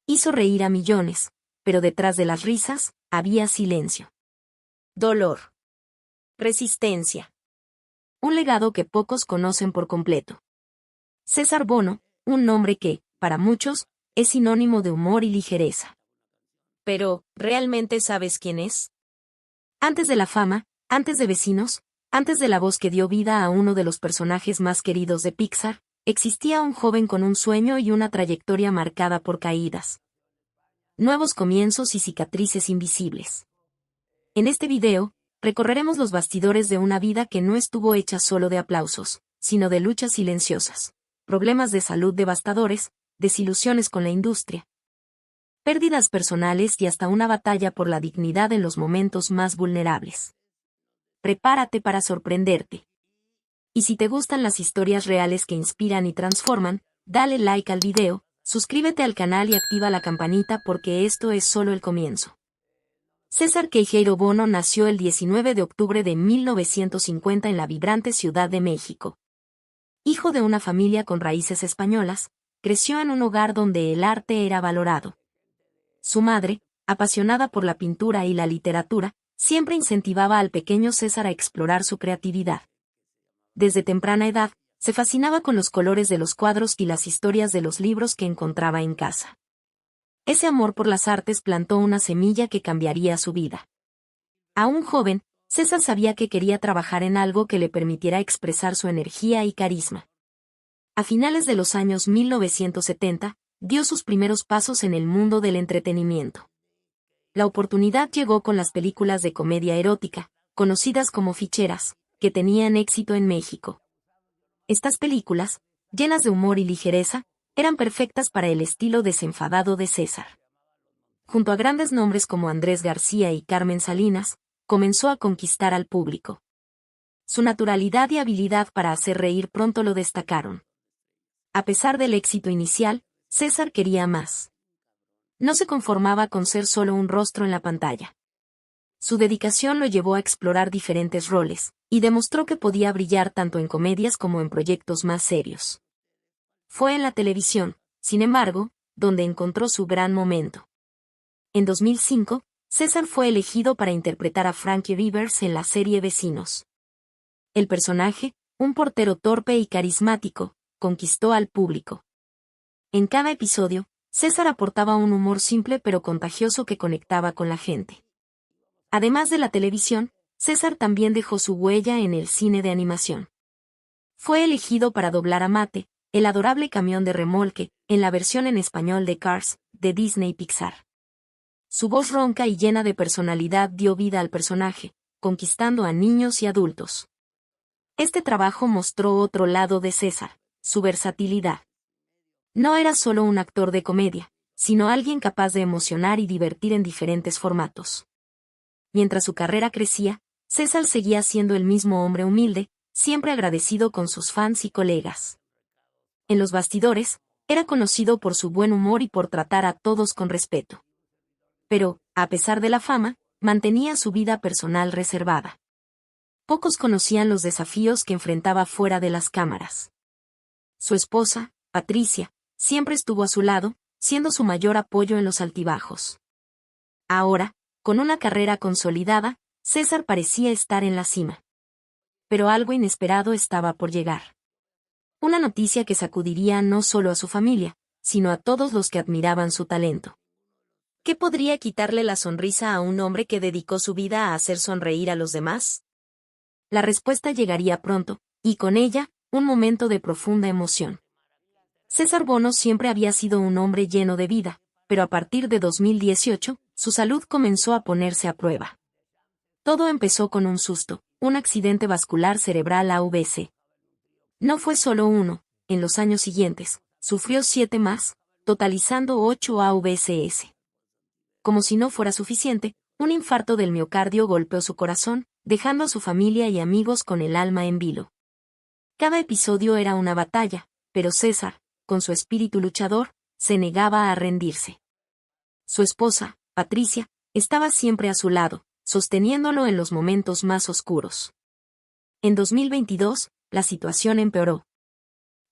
Hizo reír a millones, pero detrás de las risas, había silencio. Dolor. Resistencia. Un legado que pocos conocen por completo. César Bono, un nombre que, para muchos, es sinónimo de humor y ligereza. Pero, ¿realmente sabes quién es? Antes de la fama, antes de Vecinos, antes de la voz que dio vida a uno de los personajes más queridos de Pixar, existía un joven con un sueño y una trayectoria marcada por caídas. Nuevos comienzos y cicatrices invisibles. En este video, recorreremos los bastidores de una vida que no estuvo hecha solo de aplausos, sino de luchas silenciosas, problemas de salud devastadores, desilusiones con la industria, pérdidas personales y hasta una batalla por la dignidad en los momentos más vulnerables. Prepárate para sorprenderte. Y si te gustan las historias reales que inspiran y transforman, dale like al video, suscríbete al canal y activa la campanita porque esto es solo el comienzo. César Queijeiro Bono nació el 19 de octubre de 1950 en la vibrante Ciudad de México. Hijo de una familia con raíces españolas, creció en un hogar donde el arte era valorado. Su madre, apasionada por la pintura y la literatura, siempre incentivaba al pequeño César a explorar su creatividad. Desde temprana edad, se fascinaba con los colores de los cuadros y las historias de los libros que encontraba en casa. Ese amor por las artes plantó una semilla que cambiaría su vida. Aún joven, César sabía que quería trabajar en algo que le permitiera expresar su energía y carisma. A finales de los años 1970, dio sus primeros pasos en el mundo del entretenimiento. La oportunidad llegó con las películas de comedia erótica, conocidas como ficheras, que tenían éxito en México. Estas películas, llenas de humor y ligereza, eran perfectas para el estilo desenfadado de César. Junto a grandes nombres como Andrés García y Carmen Salinas, comenzó a conquistar al público. Su naturalidad y habilidad para hacer reír pronto lo destacaron. A pesar del éxito inicial, César quería más. No se conformaba con ser solo un rostro en la pantalla. Su dedicación lo llevó a explorar diferentes roles, y demostró que podía brillar tanto en comedias como en proyectos más serios. Fue en la televisión, sin embargo, donde encontró su gran momento. En 2005, César fue elegido para interpretar a Frankie Rivers en la serie Vecinos. El personaje, un portero torpe y carismático, conquistó al público. En cada episodio, César aportaba un humor simple pero contagioso que conectaba con la gente. Además de la televisión, César también dejó su huella en el cine de animación. Fue elegido para doblar a Mate, el adorable camión de remolque, en la versión en español de Cars, de Disney Pixar. Su voz ronca y llena de personalidad dio vida al personaje, conquistando a niños y adultos. Este trabajo mostró otro lado de César, su versatilidad. No era solo un actor de comedia, sino alguien capaz de emocionar y divertir en diferentes formatos. Mientras su carrera crecía, César seguía siendo el mismo hombre humilde, siempre agradecido con sus fans y colegas. En los bastidores, era conocido por su buen humor y por tratar a todos con respeto. Pero, a pesar de la fama, mantenía su vida personal reservada. Pocos conocían los desafíos que enfrentaba fuera de las cámaras. Su esposa, Patricia, siempre estuvo a su lado, siendo su mayor apoyo en los altibajos. Ahora, con una carrera consolidada, César parecía estar en la cima. Pero algo inesperado estaba por llegar. Una noticia que sacudiría no solo a su familia, sino a todos los que admiraban su talento. ¿Qué podría quitarle la sonrisa a un hombre que dedicó su vida a hacer sonreír a los demás? La respuesta llegaría pronto, y con ella, un momento de profunda emoción. César Bono siempre había sido un hombre lleno de vida, pero a partir de 2018, su salud comenzó a ponerse a prueba. Todo empezó con un susto, un accidente vascular cerebral AVC. No fue solo uno, en los años siguientes, sufrió 7 más, totalizando 8 AVCs. Como si no fuera suficiente, un infarto del miocardio golpeó su corazón, dejando a su familia y amigos con el alma en vilo. Cada episodio era una batalla, pero César, con su espíritu luchador, se negaba a rendirse. Su esposa, Patricia, estaba siempre a su lado, sosteniéndolo en los momentos más oscuros. En 2022, la situación empeoró.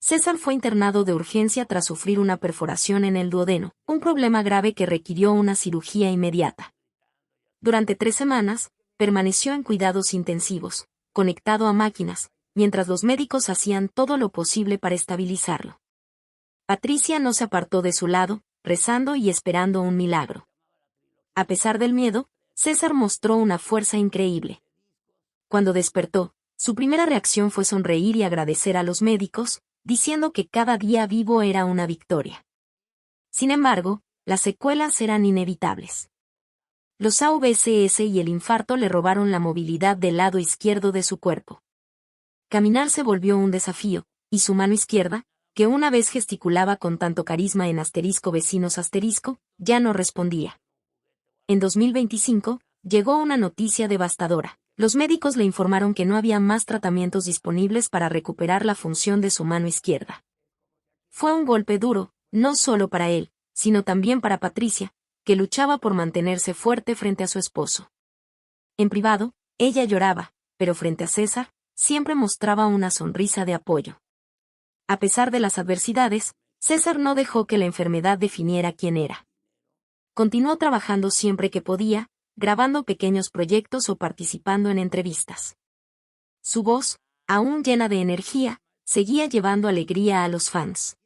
César fue internado de urgencia tras sufrir una perforación en el duodeno, un problema grave que requirió una cirugía inmediata. Durante 3 semanas, permaneció en cuidados intensivos, conectado a máquinas, mientras los médicos hacían todo lo posible para estabilizarlo. Patricia no se apartó de su lado, rezando y esperando un milagro. A pesar del miedo, César mostró una fuerza increíble. Cuando despertó, su primera reacción fue sonreír y agradecer a los médicos, diciendo que cada día vivo era una victoria. Sin embargo, las secuelas eran inevitables. Los AVCS y el infarto le robaron la movilidad del lado izquierdo de su cuerpo. Caminar se volvió un desafío, y su mano izquierda, que una vez gesticulaba con tanto carisma en *vecinos*, ya no respondía. En 2025, llegó una noticia devastadora. Los médicos le informaron que no había más tratamientos disponibles para recuperar la función de su mano izquierda. Fue un golpe duro, no solo para él, sino también para Patricia, que luchaba por mantenerse fuerte frente a su esposo. En privado, ella lloraba, pero frente a César, siempre mostraba una sonrisa de apoyo. A pesar de las adversidades, César no dejó que la enfermedad definiera quién era. Continuó trabajando siempre que podía, grabando pequeños proyectos o participando en entrevistas. Su voz, aún llena de energía, seguía llevando alegría a los fans.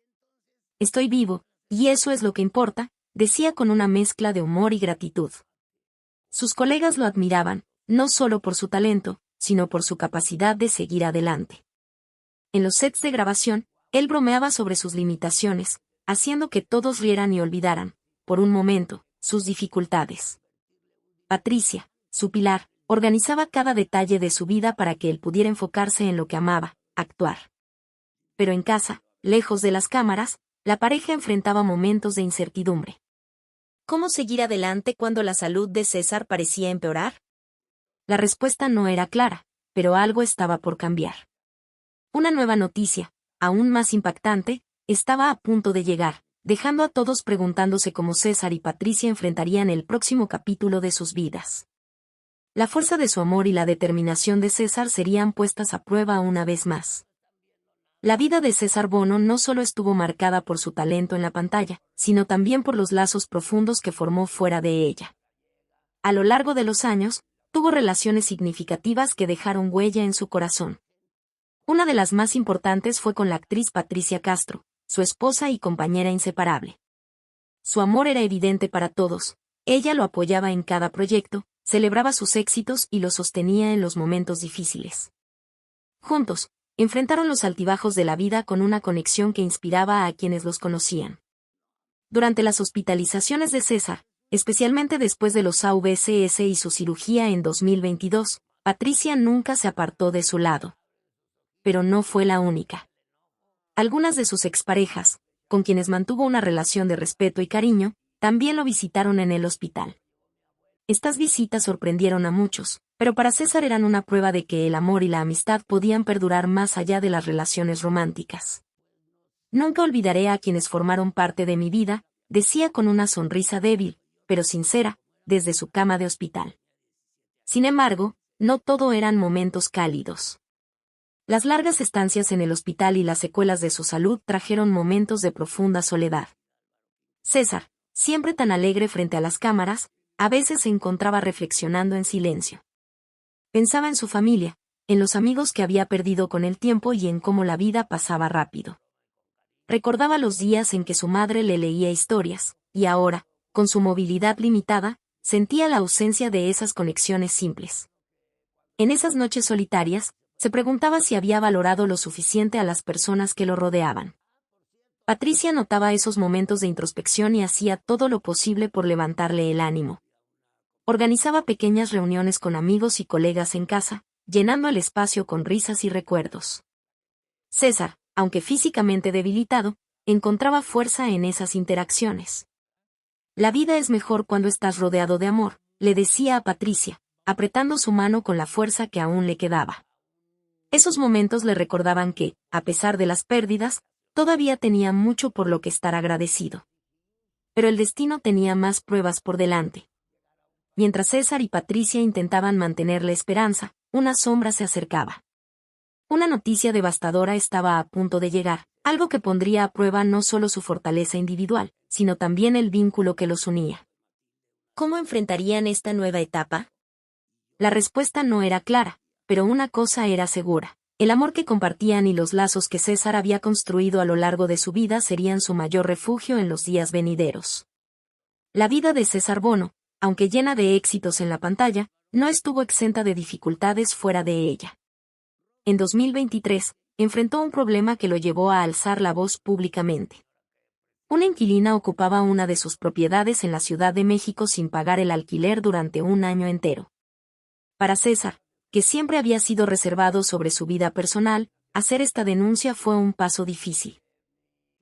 «Estoy vivo, y eso es lo que importa», decía con una mezcla de humor y gratitud. Sus colegas lo admiraban, no solo por su talento, sino por su capacidad de seguir adelante. En los sets de grabación, él bromeaba sobre sus limitaciones, haciendo que todos rieran y olvidaran, por un momento, sus dificultades. Patricia, su pilar, organizaba cada detalle de su vida para que él pudiera enfocarse en lo que amaba, actuar. Pero en casa, lejos de las cámaras, la pareja enfrentaba momentos de incertidumbre. ¿Cómo seguir adelante cuando la salud de César parecía empeorar? La respuesta no era clara, pero algo estaba por cambiar. Una nueva noticia, aún más impactante, estaba a punto de llegar, dejando a todos preguntándose cómo César y Patricia enfrentarían el próximo capítulo de sus vidas. La fuerza de su amor y la determinación de César serían puestas a prueba una vez más. La vida de César Bono no solo estuvo marcada por su talento en la pantalla, sino también por los lazos profundos que formó fuera de ella. A lo largo de los años, tuvo relaciones significativas que dejaron huella en su corazón. Una de las más importantes fue con la actriz Patricia Castro, su esposa y compañera inseparable. Su amor era evidente para todos, ella lo apoyaba en cada proyecto, celebraba sus éxitos y lo sostenía en los momentos difíciles. Juntos, enfrentaron los altibajos de la vida con una conexión que inspiraba a quienes los conocían. Durante las hospitalizaciones de César, especialmente después de los AVCS y su cirugía en 2022, Patricia nunca se apartó de su lado. Pero no fue la única. Algunas de sus exparejas, con quienes mantuvo una relación de respeto y cariño, también lo visitaron en el hospital. Estas visitas sorprendieron a muchos, pero para César eran una prueba de que el amor y la amistad podían perdurar más allá de las relaciones románticas. «Nunca olvidaré a quienes formaron parte de mi vida», decía con una sonrisa débil, pero sincera, desde su cama de hospital. Sin embargo, no todo eran momentos cálidos. Las largas estancias en el hospital y las secuelas de su salud trajeron momentos de profunda soledad. César, siempre tan alegre frente a las cámaras, a veces se encontraba reflexionando en silencio. Pensaba en su familia, en los amigos que había perdido con el tiempo y en cómo la vida pasaba rápido. Recordaba los días en que su madre le leía historias, y ahora, con su movilidad limitada, sentía la ausencia de esas conexiones simples. En esas noches solitarias, se preguntaba si había valorado lo suficiente a las personas que lo rodeaban. Patricia notaba esos momentos de introspección y hacía todo lo posible por levantarle el ánimo. Organizaba pequeñas reuniones con amigos y colegas en casa, llenando el espacio con risas y recuerdos. César, aunque físicamente debilitado, encontraba fuerza en esas interacciones. «La vida es mejor cuando estás rodeado de amor», le decía a Patricia, apretando su mano con la fuerza que aún le quedaba. Esos momentos le recordaban que, a pesar de las pérdidas, todavía tenía mucho por lo que estar agradecido. Pero el destino tenía más pruebas por delante. Mientras César y Patricia intentaban mantener la esperanza, una sombra se acercaba. Una noticia devastadora estaba a punto de llegar, Algo que pondría a prueba no solo su fortaleza individual, sino también el vínculo que los unía. ¿Cómo enfrentarían esta nueva etapa? La respuesta no era clara, pero una cosa era segura. El amor que compartían y los lazos que César había construido a lo largo de su vida serían su mayor refugio en los días venideros. La vida de César Bono, aunque llena de éxitos en la pantalla, no estuvo exenta de dificultades fuera de ella. En 2023, enfrentó un problema que lo llevó a alzar la voz públicamente. Una inquilina ocupaba una de sus propiedades en la Ciudad de México sin pagar el alquiler durante un año entero. Para César, que siempre había sido reservado sobre su vida personal, hacer esta denuncia fue un paso difícil.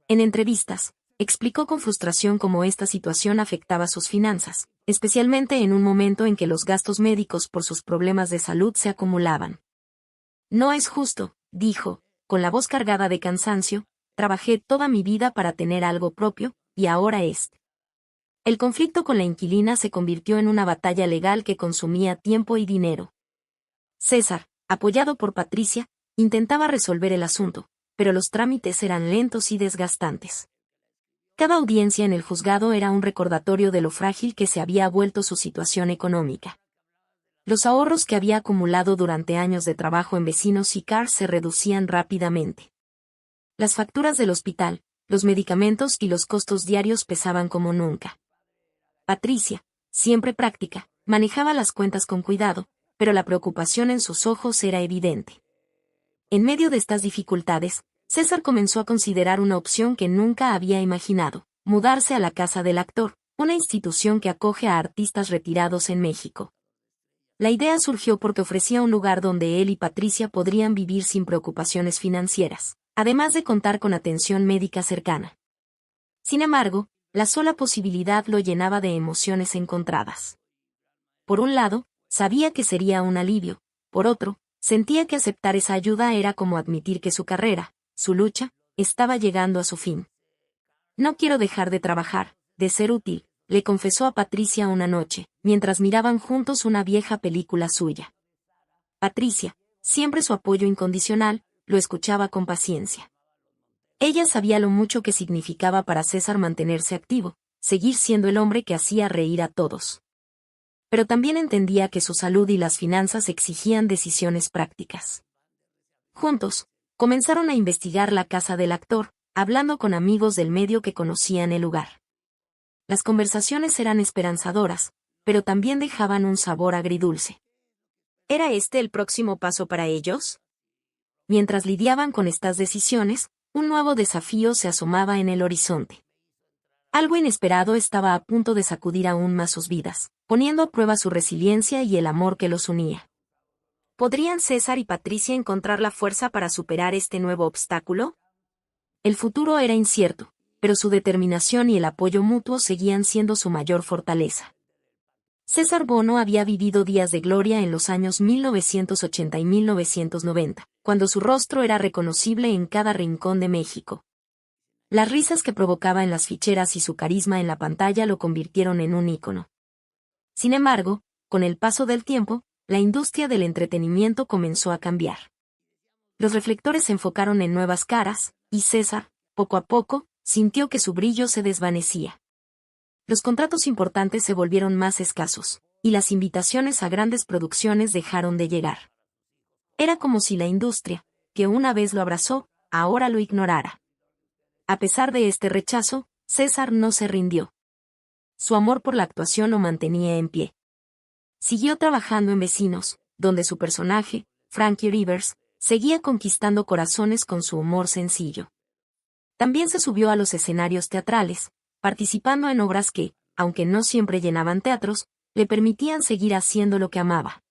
En entrevistas, explicó con frustración cómo esta situación afectaba sus finanzas, especialmente en un momento en que los gastos médicos por sus problemas de salud se acumulaban. No es justo, dijo, con la voz cargada de cansancio, trabajé toda mi vida para tener algo propio, y ahora es. El conflicto con la inquilina se convirtió en una batalla legal que consumía tiempo y dinero. César, apoyado por Patricia, intentaba resolver el asunto, pero los trámites eran lentos y desgastantes. Cada audiencia en el juzgado era un recordatorio de lo frágil que se había vuelto su situación económica. Los ahorros que había acumulado durante años de trabajo en Vecinos y Cars se reducían rápidamente. Las facturas del hospital, los medicamentos y los costos diarios pesaban como nunca. Patricia, siempre práctica, manejaba las cuentas con cuidado, pero la preocupación en sus ojos era evidente. En medio de estas dificultades, César comenzó a considerar una opción que nunca había imaginado: mudarse a la Casa del Actor, una institución que acoge a artistas retirados en México. La idea surgió porque ofrecía un lugar donde él y Patricia podrían vivir sin preocupaciones financieras, además de contar con atención médica cercana. Sin embargo, la sola posibilidad lo llenaba de emociones encontradas. Por un lado, sabía que sería un alivio; por otro, sentía que aceptar esa ayuda era como admitir que su carrera, su lucha, estaba llegando a su fin. No quiero dejar de trabajar, de ser útil, le confesó a Patricia una noche, mientras miraban juntos una vieja película suya. Patricia, siempre su apoyo incondicional, lo escuchaba con paciencia. Ella sabía lo mucho que significaba para César mantenerse activo, seguir siendo el hombre que hacía reír a todos. Pero también entendía que su salud y las finanzas exigían decisiones prácticas. Juntos, comenzaron a investigar la Casa del Actor, hablando con amigos del medio que conocían el lugar. Las conversaciones eran esperanzadoras, pero también dejaban un sabor agridulce. ¿Era este el próximo paso para ellos? Mientras lidiaban con estas decisiones, un nuevo desafío se asomaba en el horizonte. Algo inesperado estaba a punto de sacudir aún más sus vidas, poniendo a prueba su resiliencia y el amor que los unía. ¿Podrían César y Patricia encontrar la fuerza para superar este nuevo obstáculo? El futuro era incierto, pero su determinación y el apoyo mutuo seguían siendo su mayor fortaleza. César Bono había vivido días de gloria en los años 1980 y 1990, cuando su rostro era reconocible en cada rincón de México. Las risas que provocaba en las ficheras y su carisma en la pantalla lo convirtieron en un ícono. Sin embargo, con el paso del tiempo, la industria del entretenimiento comenzó a cambiar. Los reflectores se enfocaron en nuevas caras, y César, poco a poco, sintió que su brillo se desvanecía. Los contratos importantes se volvieron más escasos, y las invitaciones a grandes producciones dejaron de llegar. Era como si la industria, que una vez lo abrazó, ahora lo ignorara. A pesar de este rechazo, César no se rindió. Su amor por la actuación lo mantenía en pie. Siguió trabajando en Vecinos, donde su personaje, Frankie Rivers, seguía conquistando corazones con su humor sencillo. También se subió a los escenarios teatrales, participando en obras que, aunque no siempre llenaban teatros, le permitían seguir haciendo lo que amaba.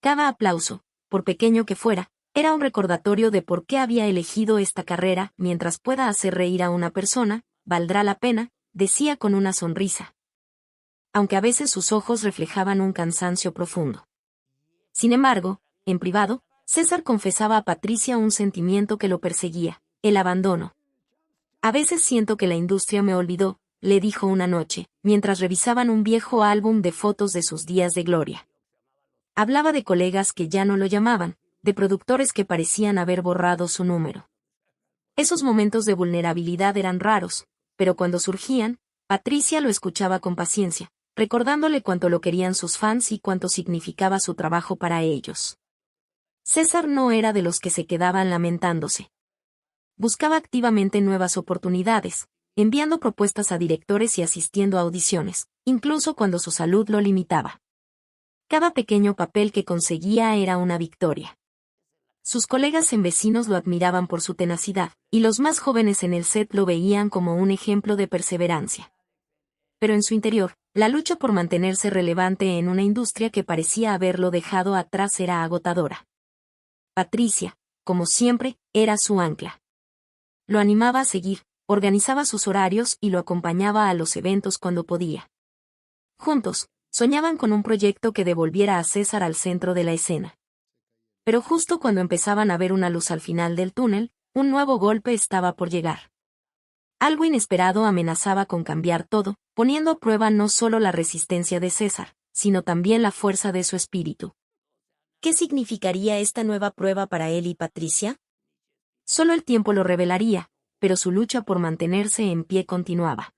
Cada aplauso, por pequeño que fuera, era un recordatorio de por qué había elegido esta carrera. Mientras pueda hacer reír a una persona, valdrá la pena, decía con una sonrisa. Aunque a veces sus ojos reflejaban un cansancio profundo. Sin embargo, en privado, César confesaba a Patricia un sentimiento que lo perseguía: el abandono. A veces siento que la industria me olvidó, le dijo una noche, mientras revisaban un viejo álbum de fotos de sus días de gloria. Hablaba de colegas que ya no lo llamaban, de productores que parecían haber borrado su número. Esos momentos de vulnerabilidad eran raros, pero cuando surgían, Patricia lo escuchaba con paciencia, recordándole cuánto lo querían sus fans y cuánto significaba su trabajo para ellos. César no era de los que se quedaban lamentándose. Buscaba activamente nuevas oportunidades, enviando propuestas a directores y asistiendo a audiciones, incluso cuando su salud lo limitaba. Cada pequeño papel que conseguía era una victoria. Sus colegas en Vecinos lo admiraban por su tenacidad, y los más jóvenes en el set lo veían como un ejemplo de perseverancia. Pero en su interior, la lucha por mantenerse relevante en una industria que parecía haberlo dejado atrás era agotadora. Patricia, como siempre, era su ancla. Lo animaba a seguir, organizaba sus horarios y lo acompañaba a los eventos cuando podía. Juntos, soñaban con un proyecto que devolviera a César al centro de la escena. Pero justo cuando empezaban a ver una luz al final del túnel, un nuevo golpe estaba por llegar. Algo inesperado amenazaba con cambiar todo, poniendo a prueba no solo la resistencia de César, sino también la fuerza de su espíritu. ¿Qué significaría esta nueva prueba para él y Patricia? Solo el tiempo lo revelaría, pero su lucha por mantenerse en pie continuaba.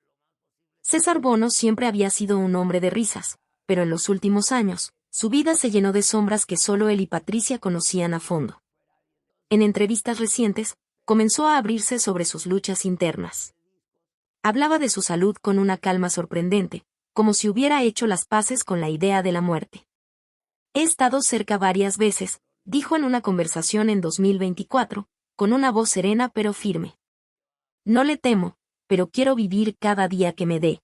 César Bono siempre había sido un hombre de risas, pero en los últimos años, su vida se llenó de sombras que solo él y Patricia conocían a fondo. En entrevistas recientes, comenzó a abrirse sobre sus luchas internas. Hablaba de su salud con una calma sorprendente, como si hubiera hecho las paces con la idea de la muerte. He estado cerca varias veces, dijo en una conversación en 2024, con una voz serena pero firme. No le temo, pero quiero vivir cada día que me dé.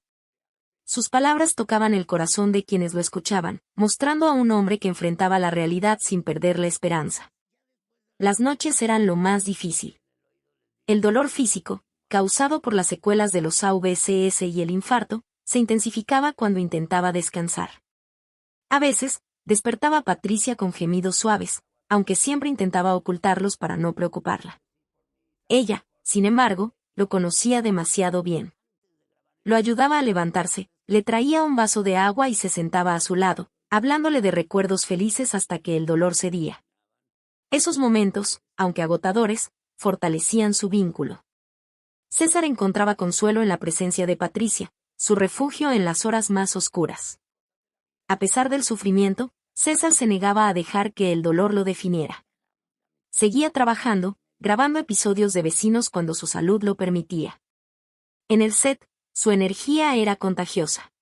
Sus palabras tocaban el corazón de quienes lo escuchaban, mostrando a un hombre que enfrentaba la realidad sin perder la esperanza. Las noches eran lo más difícil. El dolor físico, causado por las secuelas de los AVCS y el infarto, se intensificaba cuando intentaba descansar. A veces, despertaba a Patricia con gemidos suaves, aunque siempre intentaba ocultarlos para no preocuparla. Ella, sin embargo, lo conocía demasiado bien. Lo ayudaba a levantarse, le traía un vaso de agua y se sentaba a su lado, hablándole de recuerdos felices hasta que el dolor cedía. Esos momentos, aunque agotadores, fortalecían su vínculo. César encontraba consuelo en la presencia de Patricia, su refugio en las horas más oscuras. A pesar del sufrimiento, César se negaba a dejar que el dolor lo definiera. Seguía trabajando, grabando episodios de Vecinos cuando su salud lo permitía. En el set, su energía era contagiosa.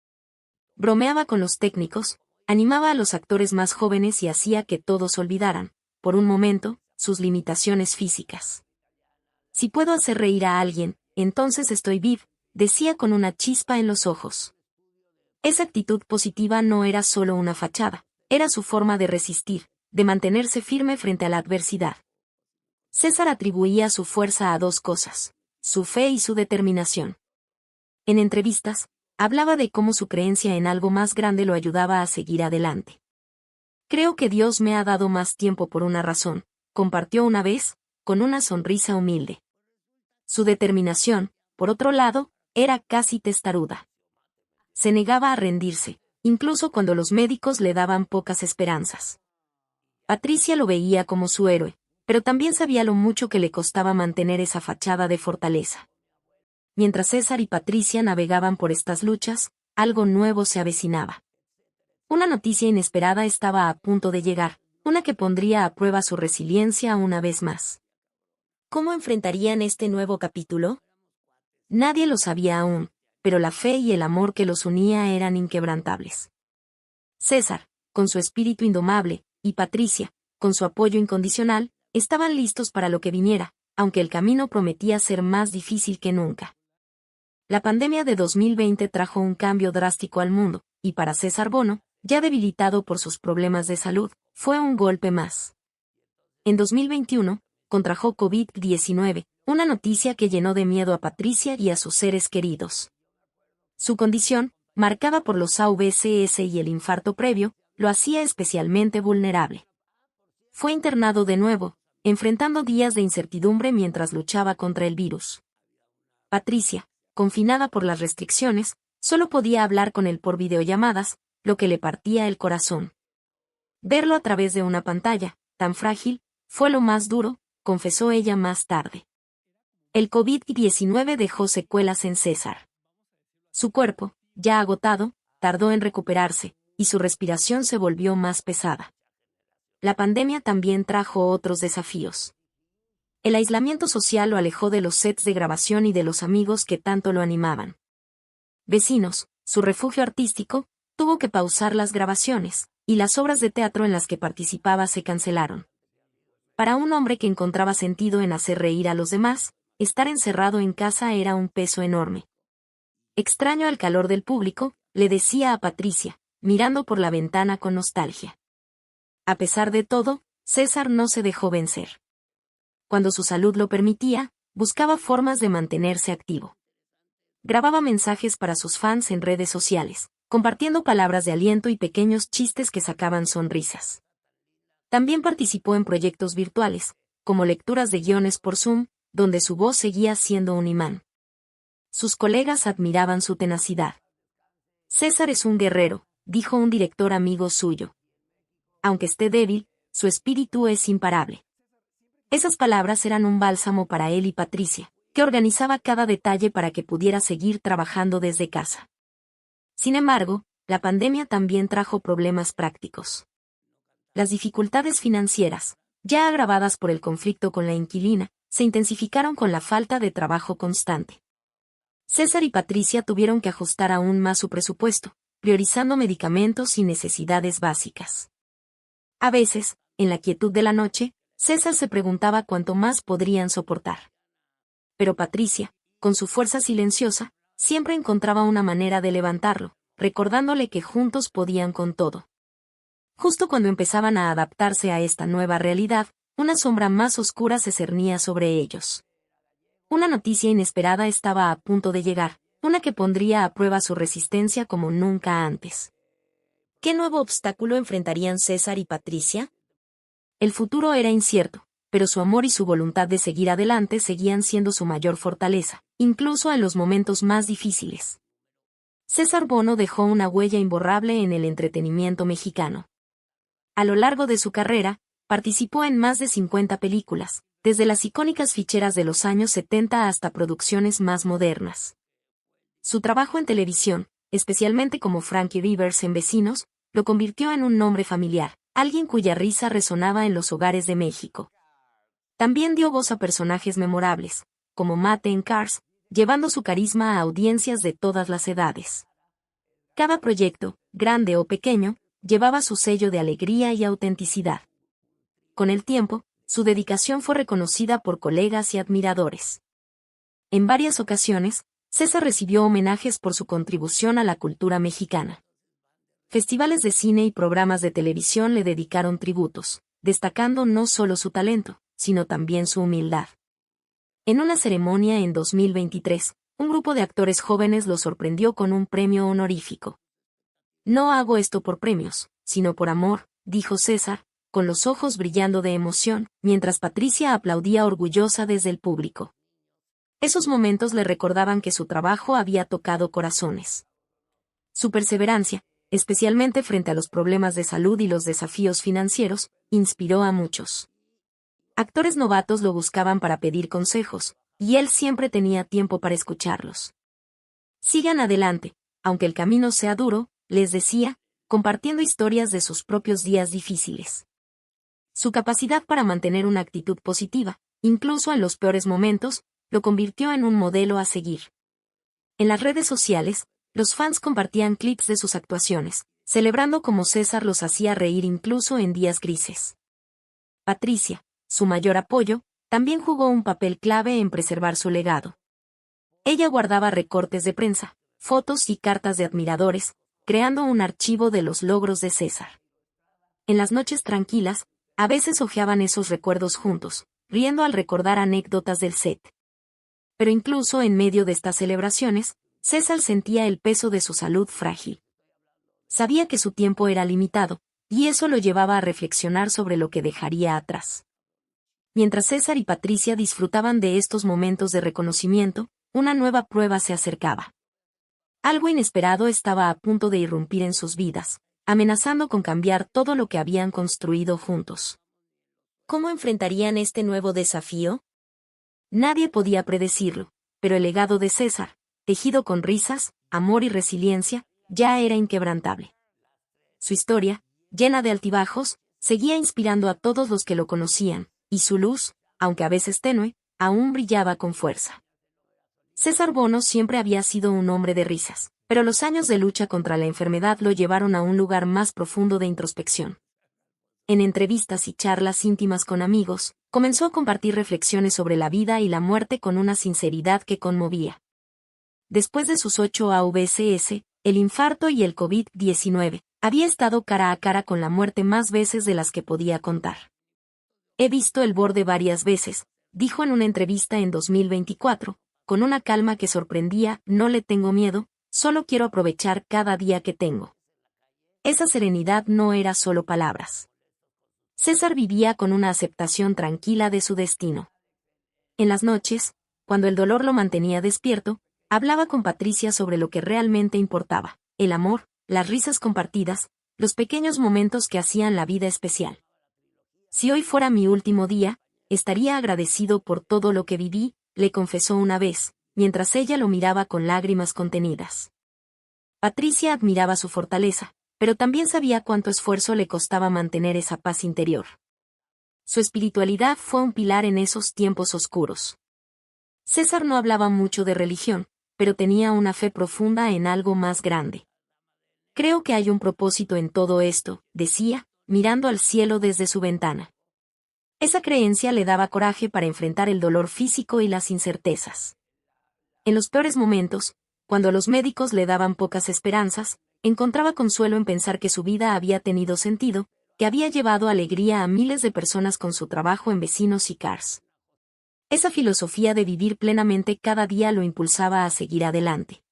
Bromeaba con los técnicos, animaba a los actores más jóvenes y hacía que todos olvidaran, por un momento, sus limitaciones físicas. Si puedo hacer reír a alguien, entonces estoy vivo, decía con una chispa en los ojos. Esa actitud positiva no era solo una fachada, era su forma de resistir, de mantenerse firme frente a la adversidad. César atribuía su fuerza a dos cosas, su fe y su determinación. En entrevistas, hablaba de cómo su creencia en algo más grande lo ayudaba a seguir adelante. Creo que Dios me ha dado más tiempo por una razón, compartió una vez, con una sonrisa humilde. Su determinación, por otro lado, era casi testaruda. Se negaba a rendirse, incluso cuando los médicos le daban pocas esperanzas. Patricia lo veía como su héroe, pero también sabía lo mucho que le costaba mantener esa fachada de fortaleza. Mientras César y Patricia navegaban por estas luchas, algo nuevo se avecinaba. Una noticia inesperada estaba a punto de llegar, una que pondría a prueba su resiliencia una vez más. ¿Cómo enfrentarían este nuevo capítulo? Nadie lo sabía aún, pero la fe y el amor que los unía eran inquebrantables. César, con su espíritu indomable, y Patricia, con su apoyo incondicional, estaban listos para lo que viniera, aunque el camino prometía ser más difícil que nunca. La pandemia de 2020 trajo un cambio drástico al mundo, y para César Bono, ya debilitado por sus problemas de salud, fue un golpe más. En 2021, contrajo COVID-19, una noticia que llenó de miedo a Patricia y a sus seres queridos. Su condición, marcada por los AVCS y el infarto previo, lo hacía especialmente vulnerable. Fue internado de nuevo, enfrentando días de incertidumbre mientras luchaba contra el virus. Patricia, confinada por las restricciones, solo podía hablar con él por videollamadas, lo que le partía el corazón. Verlo a través de una pantalla, tan frágil, fue lo más duro, confesó ella más tarde. El COVID-19 dejó secuelas en César. Su cuerpo, ya agotado, tardó en recuperarse, y su respiración se volvió más pesada. La pandemia también trajo otros desafíos. El aislamiento social lo alejó de los sets de grabación y de los amigos que tanto lo animaban. Vecinos, su refugio artístico, tuvo que pausar las grabaciones, y las obras de teatro en las que participaba se cancelaron. Para un hombre que encontraba sentido en hacer reír a los demás, estar encerrado en casa era un peso enorme. Extraño al calor del público, le decía a Patricia, mirando por la ventana con nostalgia. A pesar de todo, César no se dejó vencer. Cuando su salud lo permitía, buscaba formas de mantenerse activo. Grababa mensajes para sus fans en redes sociales, compartiendo palabras de aliento y pequeños chistes que sacaban sonrisas. También participó en proyectos virtuales, como lecturas de guiones por Zoom, donde su voz seguía siendo un imán. Sus colegas admiraban su tenacidad. César es un guerrero, dijo un director amigo suyo. Aunque esté débil, su espíritu es imparable. Esas palabras eran un bálsamo para él y Patricia, que organizaba cada detalle para que pudiera seguir trabajando desde casa. Sin embargo, la pandemia también trajo problemas prácticos. Las dificultades financieras, ya agravadas por el conflicto con la inquilina, se intensificaron con la falta de trabajo constante. César y Patricia tuvieron que ajustar aún más su presupuesto, priorizando medicamentos y necesidades básicas. A veces, en la quietud de la noche, César se preguntaba cuánto más podrían soportar. Pero Patricia, con su fuerza silenciosa, siempre encontraba una manera de levantarlo, recordándole que juntos podían con todo. Justo cuando empezaban a adaptarse a esta nueva realidad, una sombra más oscura se cernía sobre ellos. Una noticia inesperada estaba a punto de llegar, una que pondría a prueba su resistencia como nunca antes. ¿Qué nuevo obstáculo enfrentarían César y Patricia? El futuro era incierto, pero su amor y su voluntad de seguir adelante seguían siendo su mayor fortaleza, incluso en los momentos más difíciles. César Bono dejó una huella imborrable en el entretenimiento mexicano. A lo largo de su carrera, participó en más de 50 películas, desde las icónicas ficheras de los años 70 hasta producciones más modernas. Su trabajo en televisión, especialmente como Frankie Rivers en Vecinos, lo convirtió en un nombre familiar, alguien cuya risa resonaba en los hogares de México. También dio voz a personajes memorables, como Matt en Cars, llevando su carisma a audiencias de todas las edades. Cada proyecto, grande o pequeño, llevaba su sello de alegría y autenticidad. Con el tiempo, su dedicación fue reconocida por colegas y admiradores. En varias ocasiones, César recibió homenajes por su contribución a la cultura mexicana. Festivales de cine y programas de televisión le dedicaron tributos, destacando no solo su talento, sino también su humildad. En una ceremonia en 2023, un grupo de actores jóvenes lo sorprendió con un premio honorífico. No hago esto por premios, sino por amor, dijo César, con los ojos brillando de emoción, mientras Patricia aplaudía orgullosa desde el público. Esos momentos le recordaban que su trabajo había tocado corazones. Su perseverancia, especialmente frente a los problemas de salud y los desafíos financieros, inspiró a muchos. Actores novatos lo buscaban para pedir consejos, y él siempre tenía tiempo para escucharlos. Sigan adelante, aunque el camino sea duro, les decía, compartiendo historias de sus propios días difíciles. Su capacidad para mantener una actitud positiva, incluso en los peores momentos, lo convirtió en un modelo a seguir. En las redes sociales, los fans compartían clips de sus actuaciones, celebrando cómo César los hacía reír incluso en días grises. Patricia, su mayor apoyo, también jugó un papel clave en preservar su legado. Ella guardaba recortes de prensa, fotos y cartas de admiradores, creando un archivo de los logros de César. En las noches tranquilas, a veces hojeaban esos recuerdos juntos, riendo al recordar anécdotas del set. Pero incluso en medio de estas celebraciones, César sentía el peso de su salud frágil. Sabía que su tiempo era limitado, y eso lo llevaba a reflexionar sobre lo que dejaría atrás. Mientras César y Patricia disfrutaban de estos momentos de reconocimiento, una nueva prueba se acercaba. Algo inesperado estaba a punto de irrumpir en sus vidas, amenazando con cambiar todo lo que habían construido juntos. ¿Cómo enfrentarían este nuevo desafío? Nadie podía predecirlo, pero el legado de César, tejido con risas, amor y resiliencia, ya era inquebrantable. Su historia, llena de altibajos, seguía inspirando a todos los que lo conocían, y su luz, aunque a veces tenue, aún brillaba con fuerza. César Bono siempre había sido un hombre de risas, pero los años de lucha contra la enfermedad lo llevaron a un lugar más profundo de introspección. En entrevistas y charlas íntimas con amigos, comenzó a compartir reflexiones sobre la vida y la muerte con una sinceridad que conmovía. Después de sus 8 AVCS, el infarto y el COVID-19, había estado cara a cara con la muerte más veces de las que podía contar. He visto el borde varias veces, dijo en una entrevista en 2024, con una calma que sorprendía. No le tengo miedo, solo quiero aprovechar cada día que tengo. Esa serenidad no era solo palabras. César vivía con una aceptación tranquila de su destino. En las noches, cuando el dolor lo mantenía despierto, hablaba con Patricia sobre lo que realmente importaba: el amor, las risas compartidas, los pequeños momentos que hacían la vida especial. Si hoy fuera mi último día, estaría agradecido por todo lo que viví, le confesó una vez, mientras ella lo miraba con lágrimas contenidas. Patricia admiraba su fortaleza, pero también sabía cuánto esfuerzo le costaba mantener esa paz interior. Su espiritualidad fue un pilar en esos tiempos oscuros. César no hablaba mucho de religión, pero tenía una fe profunda en algo más grande. Creo que hay un propósito en todo esto, decía, mirando al cielo desde su ventana. Esa creencia le daba coraje para enfrentar el dolor físico y las incertezas. En los peores momentos, cuando los médicos le daban pocas esperanzas, encontraba consuelo en pensar que su vida había tenido sentido, que había llevado alegría a miles de personas con su trabajo en Vecinos y Cars. Esa filosofía de vivir plenamente cada día lo impulsaba a seguir adelante.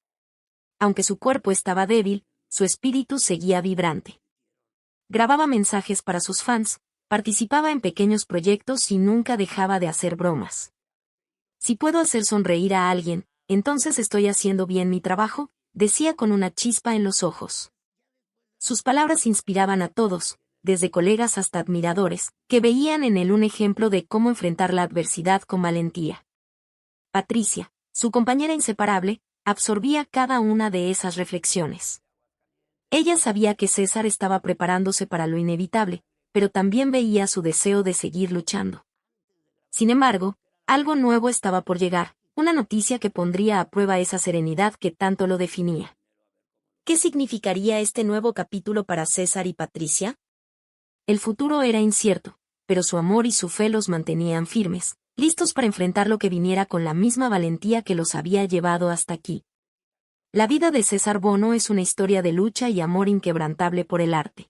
Aunque su cuerpo estaba débil, su espíritu seguía vibrante. Grababa mensajes para sus fans, participaba en pequeños proyectos y nunca dejaba de hacer bromas. Si puedo hacer sonreír a alguien, entonces estoy haciendo bien mi trabajo, decía con una chispa en los ojos. Sus palabras inspiraban a todos, desde colegas hasta admiradores, que veían en él un ejemplo de cómo enfrentar la adversidad con valentía. Patricia, su compañera inseparable, absorbía cada una de esas reflexiones. Ella sabía que César estaba preparándose para lo inevitable, pero también veía su deseo de seguir luchando. Sin embargo, algo nuevo estaba por llegar, una noticia que pondría a prueba esa serenidad que tanto lo definía. ¿Qué significaría este nuevo capítulo para César y Patricia? El futuro era incierto, pero su amor y su fe los mantenían firmes, listos para enfrentar lo que viniera con la misma valentía que los había llevado hasta aquí. La vida de César Bono es una historia de lucha y amor inquebrantable por el arte.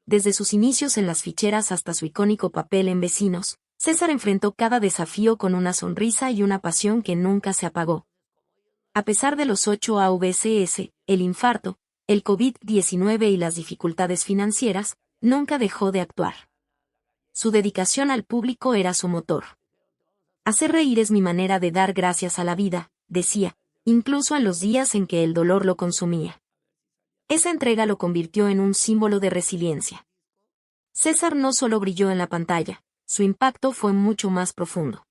Desde sus inicios en las ficheras hasta su icónico papel en Vecinos, César enfrentó cada desafío con una sonrisa y una pasión que nunca se apagó. A pesar de los 8 AVCS, el infarto, el COVID-19 y las dificultades financieras, nunca dejó de actuar. Su dedicación al público era su motor. Hacer reír es mi manera de dar gracias a la vida, decía, incluso en los días en que el dolor lo consumía. Esa entrega lo convirtió en un símbolo de resiliencia. César no solo brilló en la pantalla, su impacto fue mucho más profundo.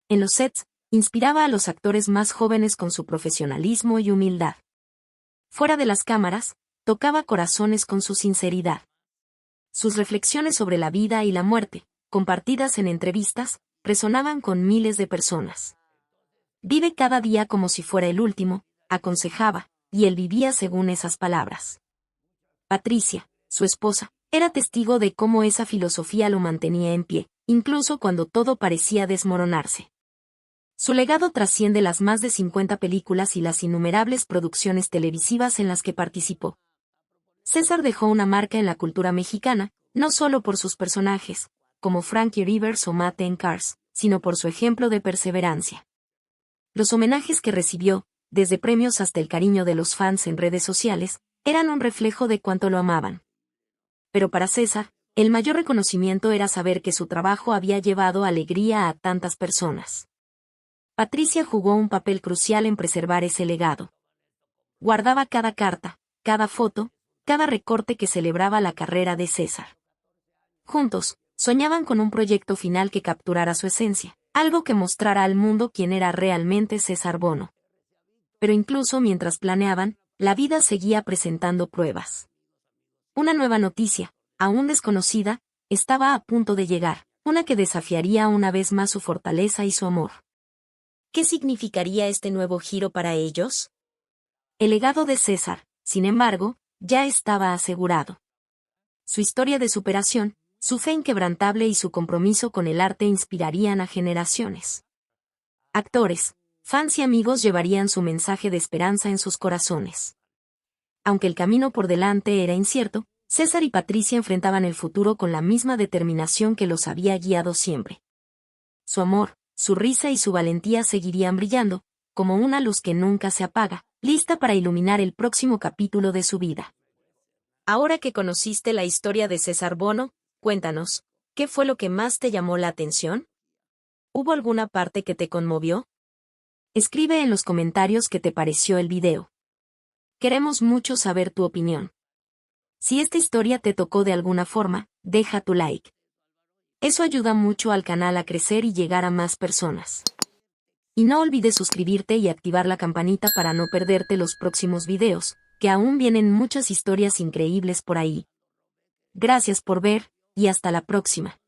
En los sets, inspiraba a los actores más jóvenes con su profesionalismo y humildad. Fuera de las cámaras, tocaba corazones con su sinceridad. Sus reflexiones sobre la vida y la muerte, compartidas en entrevistas, resonaban con miles de personas. Vive cada día como si fuera el último, aconsejaba, y él vivía según esas palabras. Patricia, su esposa, era testigo de cómo esa filosofía lo mantenía en pie, incluso cuando todo parecía desmoronarse. Su legado trasciende las más de 50 películas y las innumerables producciones televisivas en las que participó. César dejó una marca en la cultura mexicana, no solo por sus personajes, como Frankie Rivers o Mate en Cars, sino por su ejemplo de perseverancia. Los homenajes que recibió, desde premios hasta el cariño de los fans en redes sociales, eran un reflejo de cuánto lo amaban. Pero para César, el mayor reconocimiento era saber que su trabajo había llevado alegría a tantas personas. Patricia jugó un papel crucial en preservar ese legado. Guardaba cada carta, cada foto, cada recorte que celebraba la carrera de César. Juntos, soñaban con un proyecto final que capturara su esencia, Algo que mostrara al mundo quién era realmente César Bono. Pero incluso mientras planeaban, la vida seguía presentando pruebas. Una nueva noticia, aún desconocida, estaba a punto de llegar, una que desafiaría una vez más su fortaleza y su amor. ¿Qué significaría este nuevo giro para ellos? El legado de César, sin embargo, ya estaba asegurado. Su historia de superación, su fe inquebrantable y su compromiso con el arte inspirarían a generaciones. Actores, fans y amigos llevarían su mensaje de esperanza en sus corazones. Aunque el camino por delante era incierto, César y Patricia enfrentaban el futuro con la misma determinación que los había guiado siempre. Su amor, su risa y su valentía seguirían brillando, como una luz que nunca se apaga, lista para iluminar el próximo capítulo de su vida. Ahora que conociste la historia de César Bono, cuéntanos, ¿qué fue lo que más te llamó la atención? ¿Hubo alguna parte que te conmovió? Escribe en los comentarios qué te pareció el video. Queremos mucho saber tu opinión. Si esta historia te tocó de alguna forma, deja tu like. Eso ayuda mucho al canal a crecer y llegar a más personas. Y no olvides suscribirte y activar la campanita para no perderte los próximos videos, que aún vienen muchas historias increíbles por ahí. Gracias por ver, y hasta la próxima.